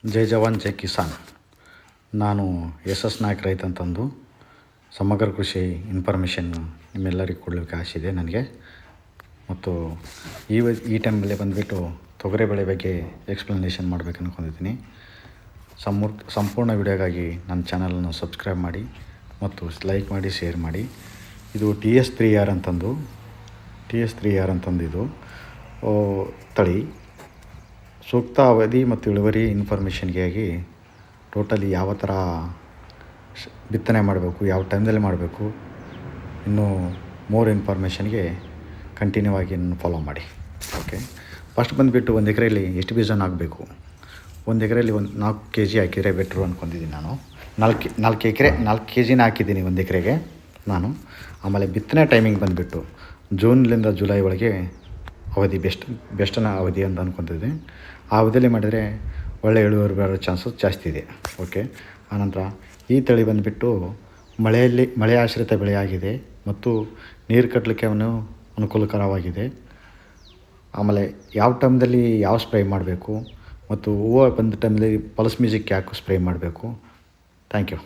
ಜೈ ಜವಾನ್ ಜೈ ಕಿಸಾನ್. ನಾನು ಎಸ್ ನಾಯಕ್ ರೈತ ಅಂತಂದು ಸಮಗ್ರ ಕೃಷಿ ಇನ್ಫಾರ್ಮೇಷನ್ ನಿಮ್ಮೆಲ್ಲರಿಗೂ ಕೊಡಲಿಕ್ಕೆ ಆಸೆ ಇದೆ ನನಗೆ. ಮತ್ತು ಈ ಟೈಮಲ್ಲಿ ಬಂದುಬಿಟ್ಟು ತೊಗರಿ ಬೆಳೆ ಬಗ್ಗೆ ಎಕ್ಸ್ಪ್ಲನೇಷನ್ ಮಾಡಬೇಕು ಅಂದ್ಕೊಂಡಿದ್ದೀನಿ. ಸಂಪೂರ್ಣ ವಿಡಿಯೋಗಾಗಿ ನನ್ನ ಚಾನಲನ್ನು ಸಬ್ಸ್ಕ್ರೈಬ್ ಮಾಡಿ ಮತ್ತು ಲೈಕ್ ಮಾಡಿ, ಶೇರ್ ಮಾಡಿ. ಇದು TS3R ಅಂತಂದು ಇದು ತಳಿ ಸೂಕ್ತ ಅವಧಿ ಮತ್ತು ಇಳುವರಿ ಇನ್ಫಾರ್ಮೇಷನ್ಗಾಗಿ ಟೋಟಲಿ ಯಾವ ಥರ ಬಿತ್ತನೆ ಮಾಡಬೇಕು, ಯಾವ ಟೈಮ್ದಲ್ಲಿ ಮಾಡಬೇಕು, ಇನ್ನೂ ಮೋರ್ ಇನ್ಫಾರ್ಮೇಷನ್ಗೆ ಕಂಟಿನ್ಯೂ ಆಗಿ ಫಾಲೋ ಮಾಡಿ. ಓಕೆ, ಫಸ್ಟ್ ಬಂದುಬಿಟ್ಟು 1 ಎಕರೆಯಲ್ಲಿ ಎಷ್ಟು ಬೀಜನ ಹಾಕಬೇಕು. 1 ಎಕರೆಯಲ್ಲಿ 4 kg ಹಾಕಿದರೆ ಬೆಟ್ರು ಅಂದ್ಕೊಂಡಿದ್ದೀನಿ ನಾನು. 4 kgನ ಹಾಕಿದ್ದೀನಿ 1 ಎಕರೆಗೆ ನಾನು. ಆಮೇಲೆ ಬಿತ್ತನೆ ಟೈಮಿಂಗ್ ಬಂದುಬಿಟ್ಟು ಜೂನ್ನಿಂದ ಜುಲೈ ಒಳಗೆ ಅವಧಿ ಬೆಸ್ಟನ ಅವಧಿ ಅಂತ ಅಂದ್ಕೊತಿದ್ದೀನಿ. ಆ ಅವಧಿಯಲ್ಲಿ ಮಾಡಿದರೆ ಒಳ್ಳೆ ಇಳುವರಿ ಬರೋ ಚಾನ್ಸಸ್ ಜಾಸ್ತಿ ಇದೆ. ಓಕೆ, ಆನಂತರ ಈ ತಳಿ ಬಂದುಬಿಟ್ಟು ಮಳೆ ಆಶ್ರಿತ ಬೆಳೆಯಾಗಿದೆ ಮತ್ತು ನೀರು ಕಟ್ಟಲಿಕ್ಕೆ ಅನುಕೂಲಕರವಾಗಿದೆ. ಆಮೇಲೆ ಯಾವ ಟೈಮ್ದಲ್ಲಿ ಯಾವ ಸ್ಪ್ರೇ ಮಾಡಬೇಕು ಮತ್ತು ಹೂವು ಬಂದ ಟೈಮಲ್ಲಿ ಪಲ್ಸ್ ಮ್ಯೂಸಿಕ್ ಯಾಕೆ ಸ್ಪ್ರೇ ಮಾಡಬೇಕು. Thank you.